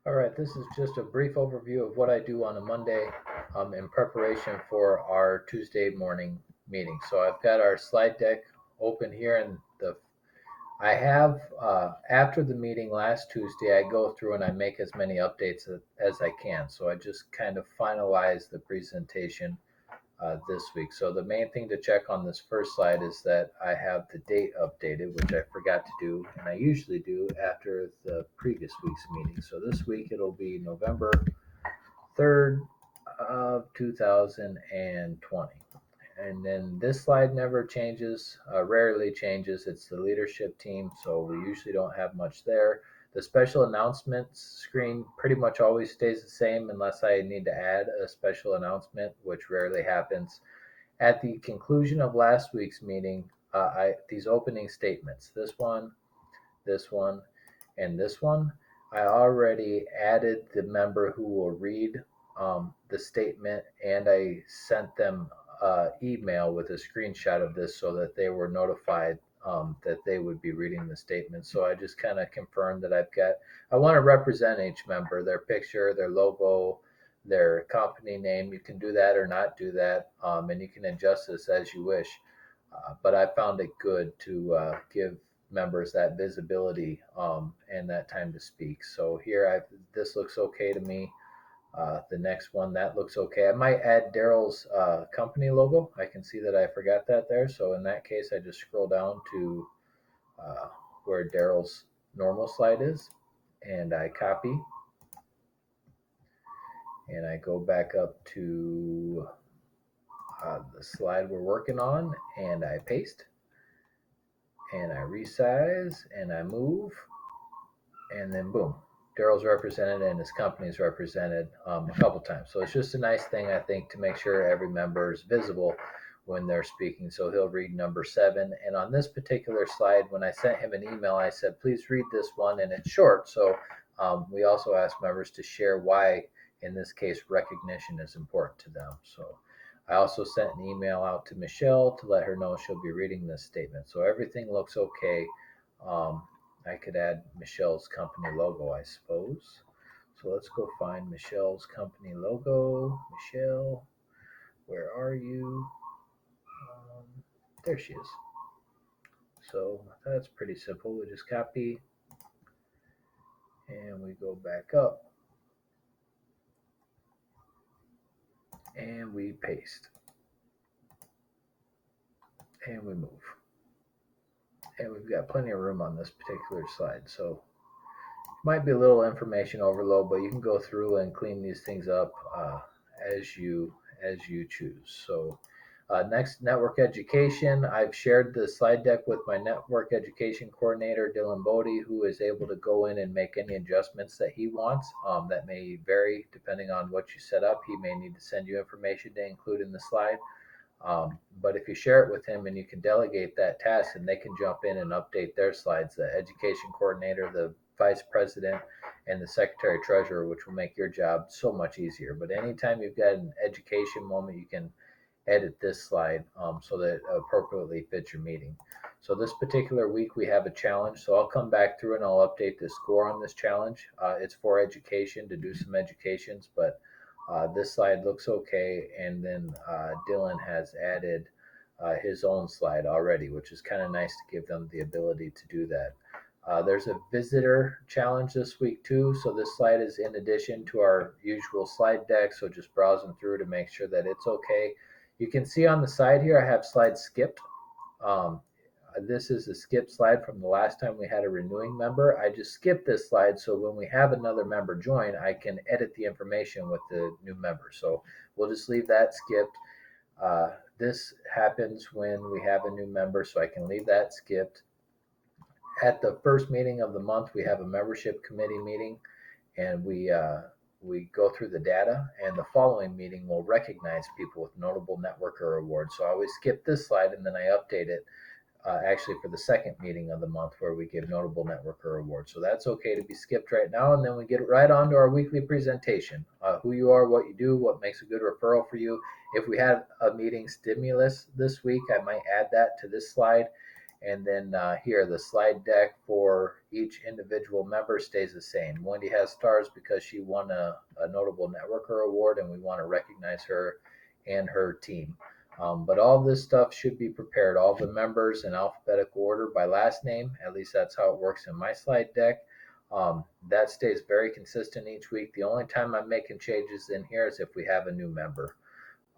All right, this is just a brief overview of what I do on a Monday in preparation for our Tuesday morning meeting. So I've got our slide deck open here, and I have after the meeting last Tuesday, I go through and I make as many updates as I can. So I just kind of finalize the presentation this week. So the main thing to check on this first slide is that I have the date updated, which I forgot to do, and I usually do after the previous week's meeting. So this week it'll be November 3rd of 2020. And then this slide never changes, rarely changes. It's the leadership team, so we usually don't have much there. The special announcements screen pretty much always stays the same unless I need to add a special announcement, which rarely happens. At the conclusion of last week's meeting, these opening statements, this one, and this one, I already added the member who will read the statement, and I sent them email with a screenshot of this so that they were notified that they would be reading the statement. So I just kind of confirmed that I want to represent each member, their picture, their logo, their company name. You can do that or not do that, and you can adjust this as you wish. But I found it good to give members that visibility and that time to speak. So this looks okay to me. The next one, that looks okay. I might add Daryl's company logo. I can see that I forgot that there. So in that case, I just scroll down to uh, where Daryl's normal slide is, and I copy, and I go back up to the slide we're working on, and I paste, and I resize, and I move, and then boom, Daryl's represented and his company is represented a couple times. So it's just a nice thing, I think, to make sure every member is visible when they're speaking. So he'll read number 7. And on this particular slide, when I sent him an email, I said, please read this one, and it's short. So we also ask members to share why, in this case, recognition is important to them. So I also sent an email out to Michelle to let her know she'll be reading this statement. So everything looks okay. I could add Michelle's company logo, I suppose. So let's go find Michelle's company logo. Michelle, where are you? There she is. So that's pretty simple. We just copy and we go back up and we paste and we move. And we've got plenty of room on this particular slide. So might be a little information overload, but you can go through and clean these things up as you as you choose. So next, network education. I've shared the slide deck with my network education coordinator, Dylan Bodie, who is able to go in and make any adjustments that he wants. That may vary depending on what you set up. He may need to send you information to include in the slide. But if you share it with him and you can delegate that task, and they can jump in and update their slides, the education coordinator, the vice president, and the secretary treasurer, which will make your job so much easier. But anytime you've got an education moment, you can edit this slide so that it appropriately fits your meeting. So this particular week we have a challenge. So I'll come back through and I'll update the score on this challenge. It's for education, to do some educations, but this slide looks okay. And then Dylan has added his own slide already, which is kind of nice to give them the ability to do that. There's a visitor challenge this week too. So this slide is in addition to our usual slide deck. So just browsing through to make sure that it's okay. You can see on the side here, I have slides skipped. Um, this is a skip slide from the last time we had a renewing member. I just skipped this slide so when we have another member join, I can edit the information with the new member. So we'll just leave that skipped. This happens when we have a new member, so I can leave that skipped. At the first meeting of the month, we have a membership committee meeting, and we go through the data. And the following meeting will recognize people with notable networker awards. So I always skip this slide and then I update it actually for the second meeting of the month where we give notable networker awards. So that's okay to be skipped right now. And then we get right on to our weekly presentation, who you are, what you do, what makes a good referral for you. If we had a meeting stimulus this week, I might add that to this slide. And then here, the slide deck for each individual member stays the same. Wendy has stars because she won a notable networker award, and we want to recognize her and her team. But all this stuff should be prepared, all the members in alphabetical order by last name. At least that's how it works in my slide deck. That stays very consistent each week. The only time I'm making changes in here is if we have a new member.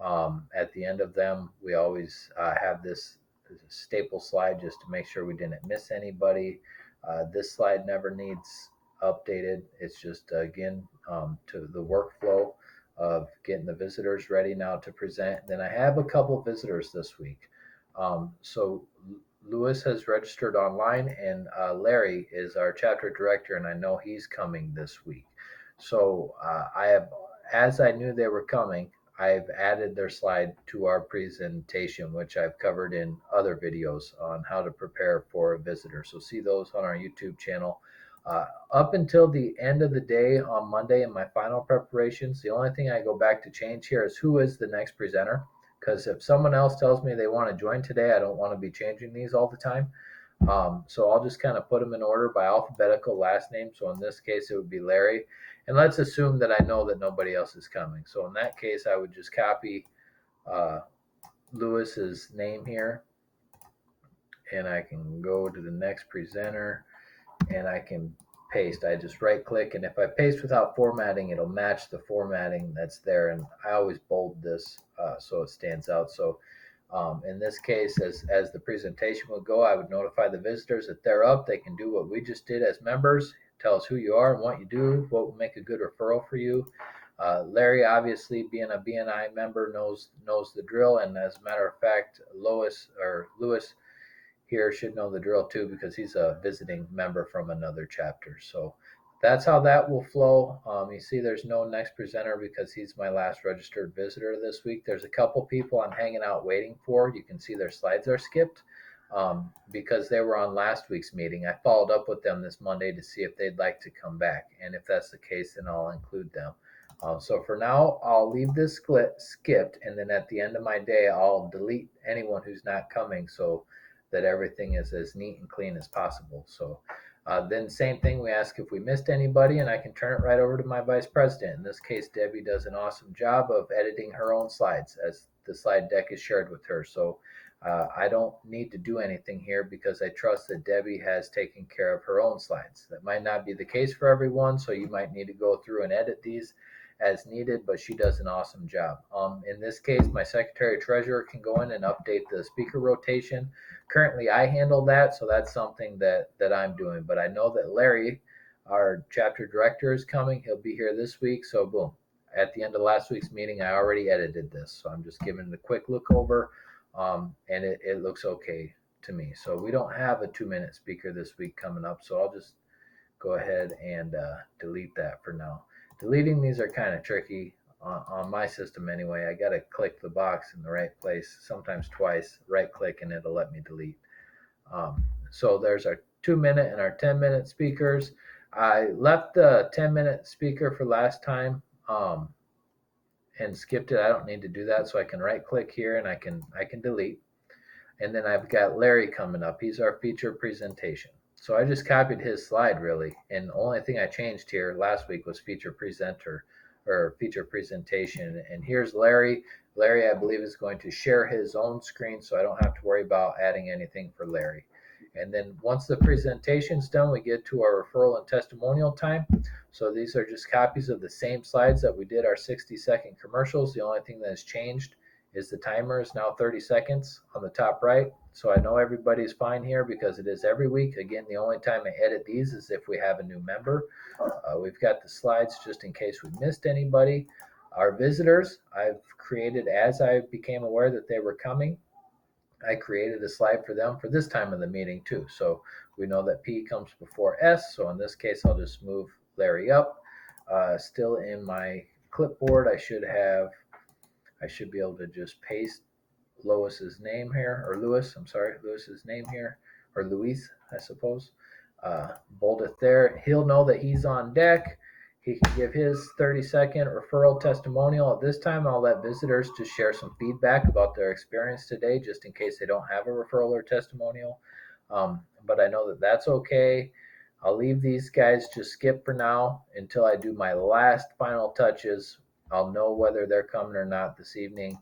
At the end of them, we always have this staple slide just to make sure we didn't miss anybody. This slide never needs updated. It's just, again, to the workflow of getting the visitors ready now to present. Then I have a couple visitors this week. So Lewis has registered online, and Larry is our chapter director, and I know he's coming this week. So I have, as I knew they were coming, I've added their slide to our presentation, which I've covered in other videos on how to prepare for a visitor. So see those on our YouTube channel. Up until the end of the day on Monday in my final preparations, the only thing I go back to change here is who is the next presenter. Because if someone else tells me they want to join today, I don't want to be changing these all the time. So I'll just kind of put them in order by alphabetical last name. So in this case, it would be Larry. And let's assume that I know that nobody else is coming. So in that case, I would just copy Lewis's name here. And I can go to the next presenter and I can paste. I just right click, and if I paste without formatting, it'll match the formatting that's there. And I always bold this so it stands out. So in this case, as the presentation would go, I would notify the visitors that they're up. They can do what we just did as members. Tell us who you are and what you do, what will make a good referral for you. Larry, obviously, being a BNI member, knows the drill. And as a matter of fact, Lewis here should know the drill too, because he's a visiting member from another chapter. So that's how that will flow. You see there's no next presenter because he's my last registered visitor this week. There's a couple people I'm hanging out waiting for. You can see their slides are skipped because they were on last week's meeting. I followed up with them this Monday to see if they'd like to come back. And if that's the case, then I'll include them. So for now, I'll leave this skipped. And then at the end of my day, I'll delete anyone who's not coming, so that everything is as neat and clean as possible. So then same thing, we ask if we missed anybody, and I can turn it right over to my vice president. In this case, Debbie does an awesome job of editing her own slides as the slide deck is shared with her. So I don't need to do anything here because I trust that Debbie has taken care of her own slides. That might not be the case for everyone, so you might need to go through and edit these as needed, but she does an awesome job. In this case, my secretary treasurer can go in and update the speaker rotation. Currently, I handle that, so that's something that I'm doing. But I know that Larry, our chapter director, is coming. He'll be here this week, so boom. At the end of last week's meeting, I already edited this, so I'm just giving it a quick look over, and it looks okay to me. So we don't have a 2-minute speaker this week coming up, so I'll just go ahead and delete that for now. Deleting these are kind of tricky on my system anyway. I got to click the box in the right place, sometimes twice, right click, and it'll let me delete. So there's our 2-minute and our 10-minute speakers. I left the 10-minute speaker for last time and skipped it. I don't need to do that, so I can right click here and I can delete. And then I've got Larry coming up. He's our feature presentation. So I just copied his slide really, and the only thing I changed here last week was feature presenter or feature presentation. And here's Larry. Larry, I believe, is going to share his own screen, so I don't have to worry about adding anything for Larry. And then once the presentation's done, we get to our referral and testimonial time. So these are just copies of the same slides that we did our 60-second commercials. The only thing that has changed is the timer is now 30 seconds on the top right. So I know everybody's fine here because it is every week. Again, the only time I edit these is if we have a new member. We've got the slides just in case we missed anybody. Our visitors, I've created as I became aware that they were coming. I created a slide for them for this time of the meeting too. So we know that P comes before S. So in this case, I'll just move Larry up. Still in my clipboard, I should be able to just paste Lewis's name here, or Lewis's name here, or Luis, I suppose. Bold it there. He'll know that he's on deck. He can give his 30-second referral testimonial. At this time, I'll let visitors just share some feedback about their experience today, just in case they don't have a referral or testimonial. But I know that that's okay. I'll leave these guys just skip for now until I do my last final touches. I'll know whether they're coming or not this evening,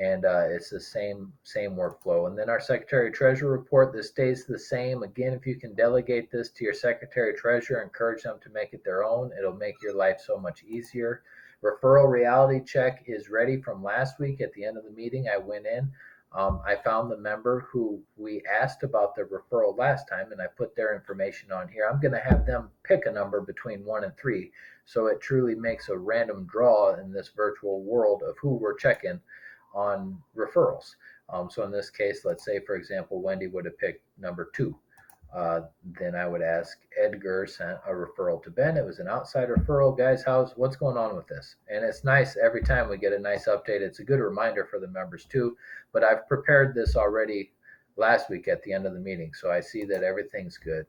and it's the same workflow. And then our secretary treasurer report, this stays the same. Again, if you can delegate this to your secretary treasurer, encourage them to make it their own. It'll make your life so much easier. Referral reality check is ready from last week. At the end of the meeting, I went in. I found the member who we asked about the referral last time, and I put their information on here. I'm going to have them pick a number between 1 and 3, so it truly makes a random draw in this virtual world of who we're checking on referrals. So in this case, let's say, for example, Wendy would have picked number 2. Then I would ask, Edgar sent a referral to Ben. It was an outside referral. Guys, what's going on with this? And it's nice every time we get a nice update. It's a good reminder for the members too. But I've prepared this already last week at the end of the meeting, so I see that everything's good.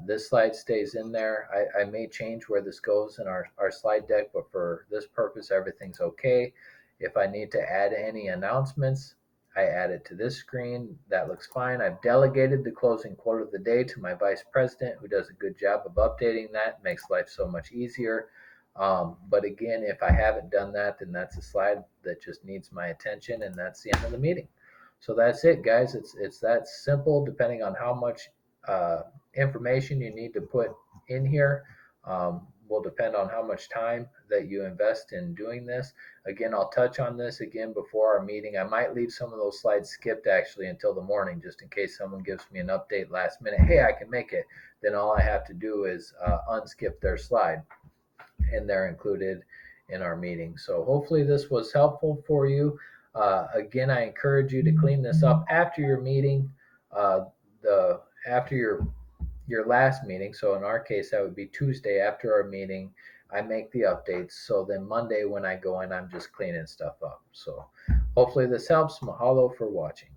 This slide stays in there. I may change where this goes in our slide deck, but for this purpose, everything's okay. If I need to add any announcements, I add it to this screen. That looks fine. I've delegated the closing quote of the day to my vice president, who does a good job of updating that. Makes life so much easier. But again, if I haven't done that, then that's a slide that just needs my attention, and that's the end of the meeting. So that's it, guys. It's that simple. Depending on how much information you need to put in here, will depend on how much time that you invest in doing this. Again, I'll touch on this again before our meeting. I might leave some of those slides skipped actually until the morning, just in case someone gives me an update last minute. Hey, I can make it. Then all I have to do is unskip their slide, and they're included in our meeting. So hopefully this was helpful for you. Again, I encourage you to clean this up after your meeting, after your last meeting. So in our case, that would be Tuesday after our meeting. I make the updates. So then Monday when I go in, I'm just cleaning stuff up. So hopefully this helps. Mahalo for watching.